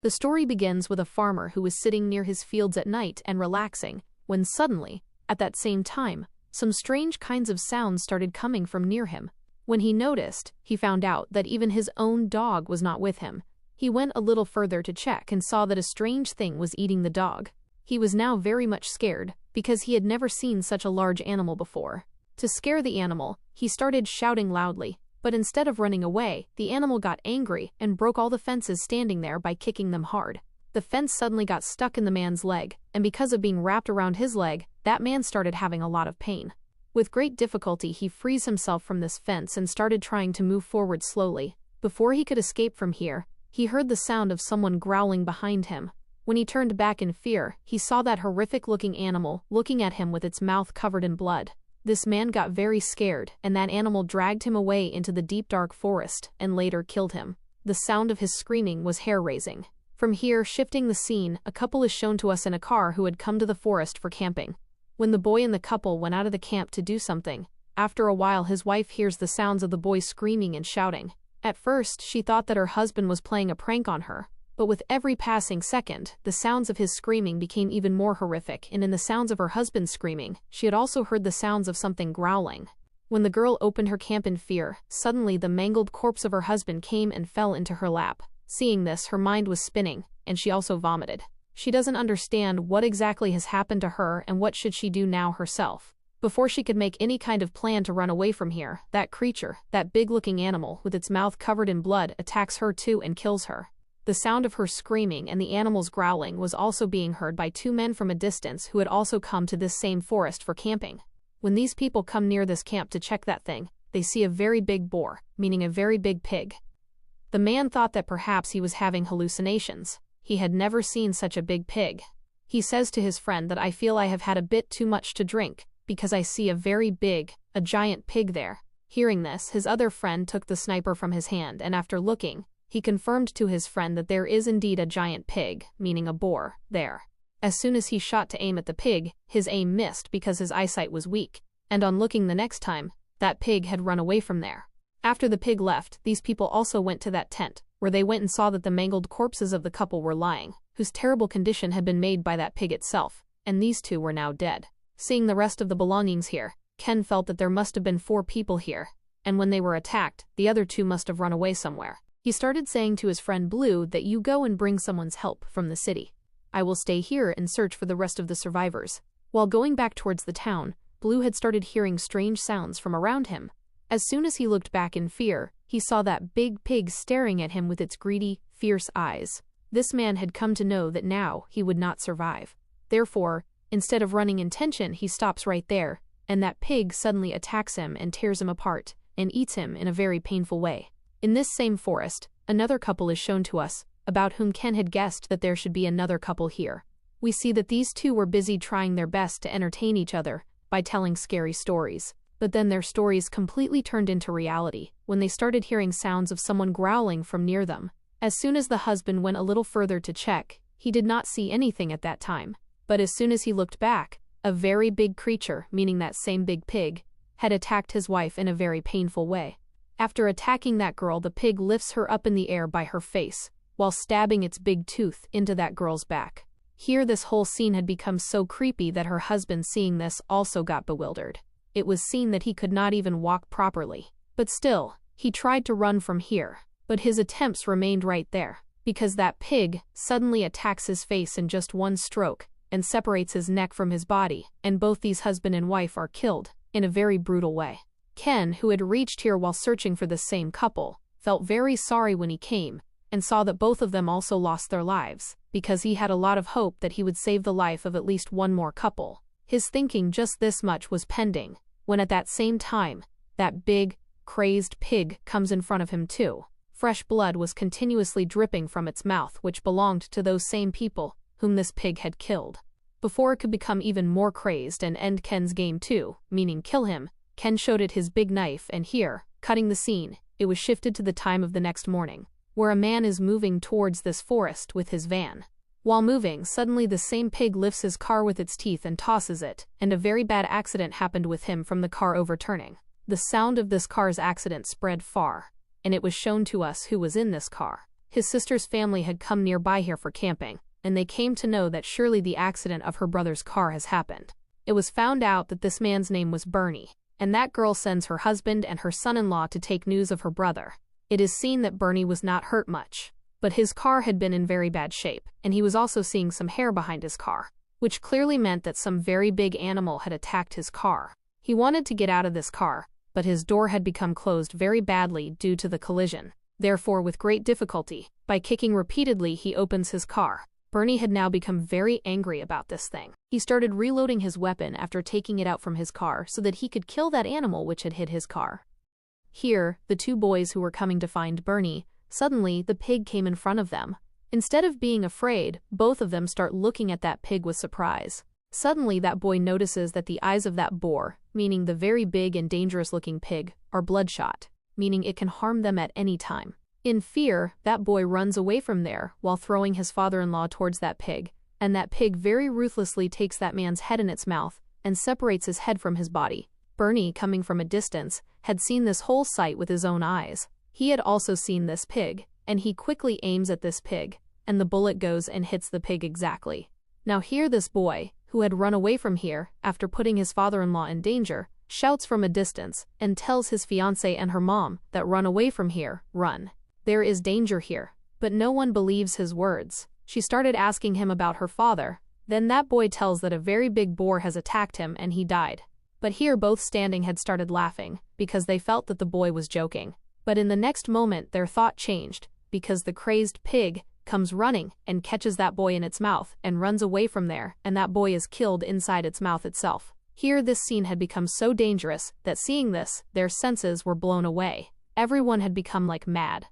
The story begins with a farmer who was sitting near his fields at night and relaxing, when suddenly, at that same time, some strange kinds of sounds started coming from near him. When he noticed, he found out that even his own dog was not with him. He went a little further to check and saw that a strange thing was eating the dog. He was now very much scared, because he had never seen such a large animal before. To scare the animal, he started shouting loudly, but instead of running away, the animal got angry and broke all the fences standing there by kicking them hard. The fence suddenly got stuck in the man's leg, and because of being wrapped around his leg, that man started having a lot of pain. With great difficulty, he frees himself from this fence and started trying to move forward slowly. Before he could escape from here, he heard the sound of someone growling behind him. When he turned back in fear, he saw that horrific-looking animal looking at him with its mouth covered in blood. This man got very scared, and that animal dragged him away into the deep dark forest and later killed him. The sound of his screaming was hair-raising. From here, shifting the scene, a couple is shown to us in a car who had come to the forest for camping. When the boy and the couple went out of the camp to do something, after a while his wife hears the sounds of the boy screaming and shouting. At first, she thought that her husband was playing a prank on her, but with every passing second, the sounds of his screaming became even more horrific, and in the sounds of her husband's screaming, she had also heard the sounds of something growling. When the girl opened her camp in fear, suddenly the mangled corpse of her husband came and fell into her lap. Seeing this, her mind was spinning, and she also vomited. She doesn't understand what exactly has happened to her and what should she do now herself. Before she could make any kind of plan to run away from here, that creature, that big-looking animal with its mouth covered in blood, attacks her too and kills her. The sound of her screaming and the animal's growling was also being heard by two men from a distance who had also come to this same forest for camping. When these people come near this camp to check that thing, they see a very big boar, meaning a very big pig. The man thought that perhaps he was having hallucinations. He had never seen such a big pig. He says to his friend that I feel I have had a bit too much to drink, because I see a giant pig there. Hearing this, his other friend took the sniper from his hand, and after looking, he confirmed to his friend that there is indeed a giant pig, meaning a boar, there. As soon as he shot to aim at the pig, his aim missed because his eyesight was weak, and on looking the next time, that pig had run away from there. After the pig left, these people also went to that tent, where they went and saw that the mangled corpses of the couple were lying, whose terrible condition had been made by that pig itself, and these two were now dead. Seeing the rest of the belongings here, Ken felt that there must have been 4 people here, and when they were attacked, the other 2 must have run away somewhere. He started saying to his friend Blue that you go and bring someone's help from the city. I will stay here and search for the rest of the survivors. While going back towards the town, Blue had started hearing strange sounds from around him. As soon as he looked back in fear, he saw that big pig staring at him with its greedy, fierce eyes. This man had come to know that now he would not survive. Therefore, instead of running in tension, he stops right there, and that pig suddenly attacks him and tears him apart, and eats him in a very painful way. In this same forest, another couple is shown to us, about whom Ken had guessed that there should be another couple here. We see that these two were busy trying their best to entertain each other by telling scary stories. But then their stories completely turned into reality when they started hearing sounds of someone growling from near them. As soon as the husband went a little further to check, he did not see anything at that time. But as soon as he looked back, a very big creature, meaning that same big pig, had attacked his wife in a very painful way. After attacking that girl, the pig lifts her up in the air by her face, while stabbing its big tooth into that girl's back. Here this whole scene had become so creepy that her husband, seeing this, also got bewildered. It was seen that he could not even walk properly. But still, he tried to run from here, but his attempts remained right there, because that pig suddenly attacks his face in just one stroke, and separates his neck from his body, and both these husband and wife are killed, in a very brutal way. Ken, who had reached here while searching for this same couple, felt very sorry when he came, and saw that both of them also lost their lives, because he had a lot of hope that he would save the life of at least one more couple. His thinking just this much was pending, when at that same time, that big, crazed pig comes in front of him too. Fresh blood was continuously dripping from its mouth, which belonged to those same people whom this pig had killed. Before it could become even more crazed and end Ken's game too, meaning kill him, Ken showed it his big knife, and here, cutting the scene, it was shifted to the time of the next morning, where a man is moving towards this forest with his van. While moving, suddenly the same pig lifts his car with its teeth and tosses it, and a very bad accident happened with him from the car overturning. The sound of this car's accident spread far, and it was shown to us who was in this car. His sister's family had come nearby here for camping, and they came to know that surely the accident of her brother's car has happened. It was found out that this man's name was Bernie, and that girl sends her husband and her son-in-law to take news of her brother. It is seen that Bernie was not hurt much, but his car had been in very bad shape, and he was also seeing some hair behind his car, which clearly meant that some very big animal had attacked his car. He wanted to get out of this car, but his door had become closed very badly due to the collision. Therefore, with great difficulty, by kicking repeatedly, he opens his car. Bernie had now become very angry about this thing. He started reloading his weapon after taking it out from his car so that he could kill that animal which had hit his car. Here, the two boys who were coming to find Bernie, suddenly the pig came in front of them. Instead of being afraid, both of them start looking at that pig with surprise. Suddenly that boy notices that the eyes of that boar, meaning the very big and dangerous-looking pig, are bloodshot, meaning it can harm them at any time. In fear, that boy runs away from there while throwing his father-in-law towards that pig, and that pig very ruthlessly takes that man's head in its mouth and separates his head from his body. Bernie, coming from a distance, had seen this whole sight with his own eyes. He had also seen this pig, and he quickly aims at this pig, and the bullet goes and hits the pig exactly. Now here this boy, who had run away from here after putting his father-in-law in danger, shouts from a distance and tells his fiancée and her mom that run away from here, run. There is danger here, but no one believes his words. She started asking him about her father. Then that boy tells that a very big boar has attacked him and he died. But here both standing had started laughing, because they felt that the boy was joking. But in the next moment their thought changed, because the crazed pig comes running and catches that boy in its mouth and runs away from there, and that boy is killed inside its mouth itself. Here this scene had become so dangerous that seeing this, their senses were blown away. Everyone had become like mad.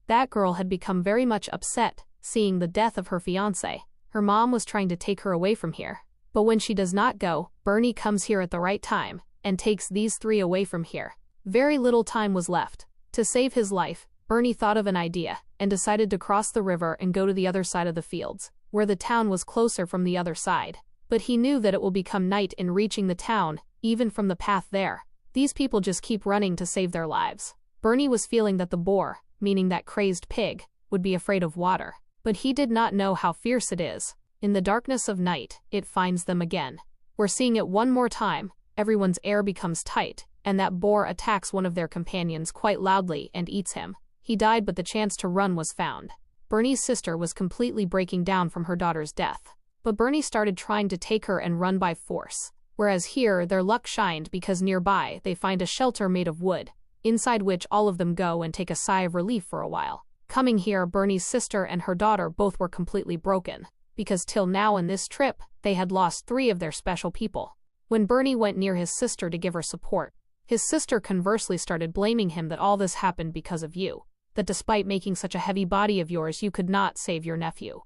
That girl had become very much upset, seeing the death of her fiancé. Her mom was trying to take her away from here. But when she does not go, Bernie comes here at the right time, and takes these three away from here. Very little time was left. To save his life, Bernie thought of an idea, and decided to cross the river and go to the other side of the fields, where the town was closer from the other side. But he knew that it will become night in reaching the town, even from the path there. These people just keep running to save their lives. Bernie was feeling that the boar, meaning that crazed pig, would be afraid of water. But he did not know how fierce it is. In the darkness of night, it finds them again. We're seeing it one more time. Everyone's air becomes tight, and that boar attacks one of their companions quite loudly and eats him. He died, but the chance to run was found. Bernie's sister was completely breaking down from her daughter's death. But Bernie started trying to take her and run by force. Whereas here, their luck shined because nearby, they find a shelter made of wood, inside which all of them go and take a sigh of relief for a while. Coming here, Bernie's sister and her daughter both were completely broken, because till now in this trip, they had lost 3 of their special people. When Bernie went near his sister to give her support, his sister conversely started blaming him that all this happened because of you, that despite making such a heavy body of yours, you could not save your nephew.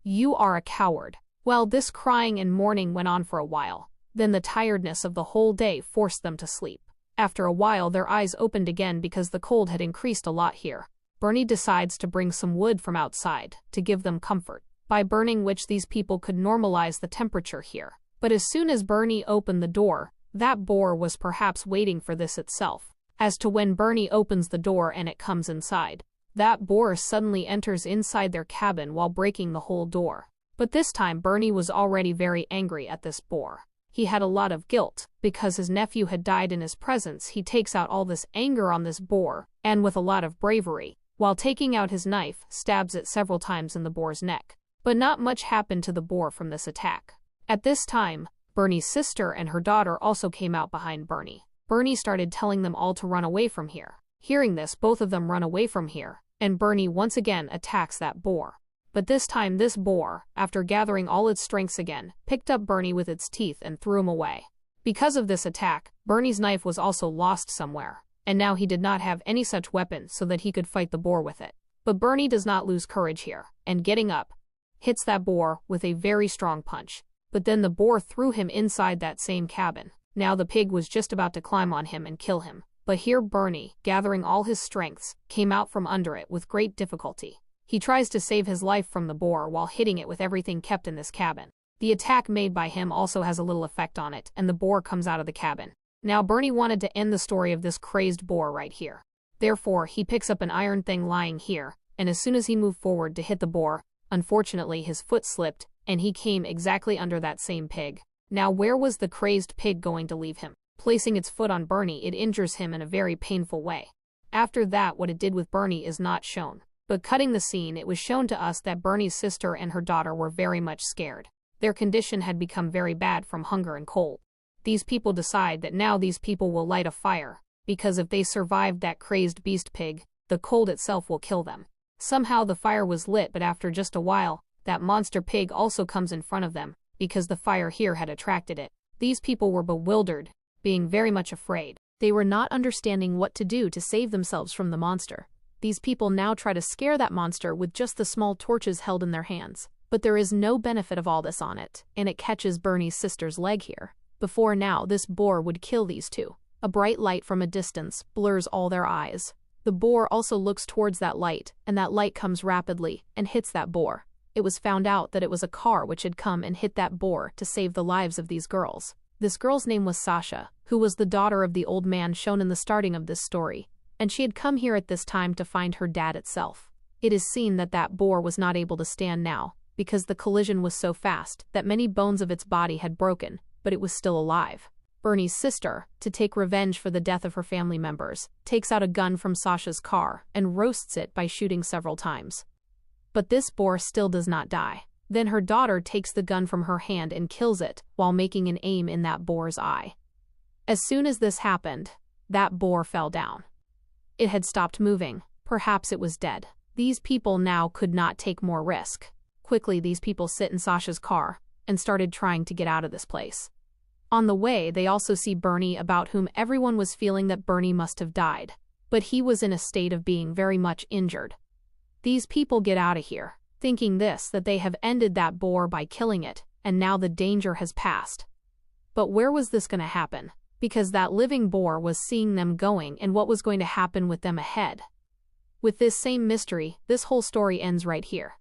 You are a coward. Well, this crying and mourning went on for a while. Then the tiredness of the whole day forced them to sleep. After a while, their eyes opened again because the cold had increased a lot here. Bernie decides to bring some wood from outside to give them comfort, by burning which these people could normalize the temperature here. But as soon as Bernie opened the door, that boar was perhaps waiting for this itself. As to when Bernie opens the door and it comes inside, that boar suddenly enters inside their cabin while breaking the whole door. But this time Bernie was already very angry at this boar. He had a lot of guilt, because his nephew had died in his presence. He takes out all this anger on this boar, and with a lot of bravery, while taking out his knife, stabs it several times in the boar's neck. But not much happened to the boar from this attack. At this time, Bernie's sister and her daughter also came out behind Bernie. Bernie started telling them all to run away from here. Hearing this, both of them run away from here, and Bernie once again attacks that boar. But this time this boar, after gathering all its strengths again, picked up Bernie with its teeth and threw him away. Because of this attack, Bernie's knife was also lost somewhere, and now he did not have any such weapon so that he could fight the boar with it. But Bernie does not lose courage here, and getting up, hits that boar with a very strong punch. But then the boar threw him inside that same cabin. Now the pig was just about to climb on him and kill him. But here Bernie, gathering all his strengths, came out from under it with great difficulty. He tries to save his life from the boar while hitting it with everything kept in this cabin. The attack made by him also has a little effect on it, and the boar comes out of the cabin. Now Bernie wanted to end the story of this crazed boar right here. Therefore, he picks up an iron thing lying here, and as soon as he moved forward to hit the boar, unfortunately his foot slipped, and he came exactly under that same pig. Now where was the crazed pig going to leave him? Placing its foot on Bernie, it injures him in a very painful way. After that, what it did with Bernie is not shown. But cutting the scene, it was shown to us that Bernie's sister and her daughter were very much scared. Their condition had become very bad from hunger and cold. These people decide that now these people will light a fire, because if they survived that crazed beast pig, the cold itself will kill them. Somehow the fire was lit, but after just a while, that monster pig also comes in front of them, because the fire here had attracted it. These people were bewildered, being very much afraid. They were not understanding what to do to save themselves from the monster. These people now try to scare that monster with just the small torches held in their hands. But there is no benefit of all this on it, and it catches Bernie's sister's leg here. Before now, this boar would kill these two. A bright light from a distance blurs all their eyes. The boar also looks towards that light, and that light comes rapidly and hits that boar. It was found out that it was a car which had come and hit that boar to save the lives of these girls. This girl's name was Sasha, who was the daughter of the old man shown in the starting of this story, and she had come here at this time to find her dad itself. It is seen that that boar was not able to stand now, because the collision was so fast that many bones of its body had broken, but it was still alive. Bernie's sister, to take revenge for the death of her family members, takes out a gun from Sasha's car and roasts it by shooting several times. But this boar still does not die. Then her daughter takes the gun from her hand and kills it while making an aim in that boar's eye. As soon as this happened, that boar fell down. It had stopped moving. Perhaps it was dead. These people now could not take more risk. Quickly, these people sit in Sasha's car and started trying to get out of this place. On the way, they also see Bernie, about whom everyone was feeling that Bernie must have died, but he was in a state of being very much injured. These people get out of here, thinking that they have ended that boar by killing it, and now the danger has passed. But where was this going to happen? Because that living boar was seeing them going, and what was going to happen with them ahead. With this same mystery, this whole story ends right here.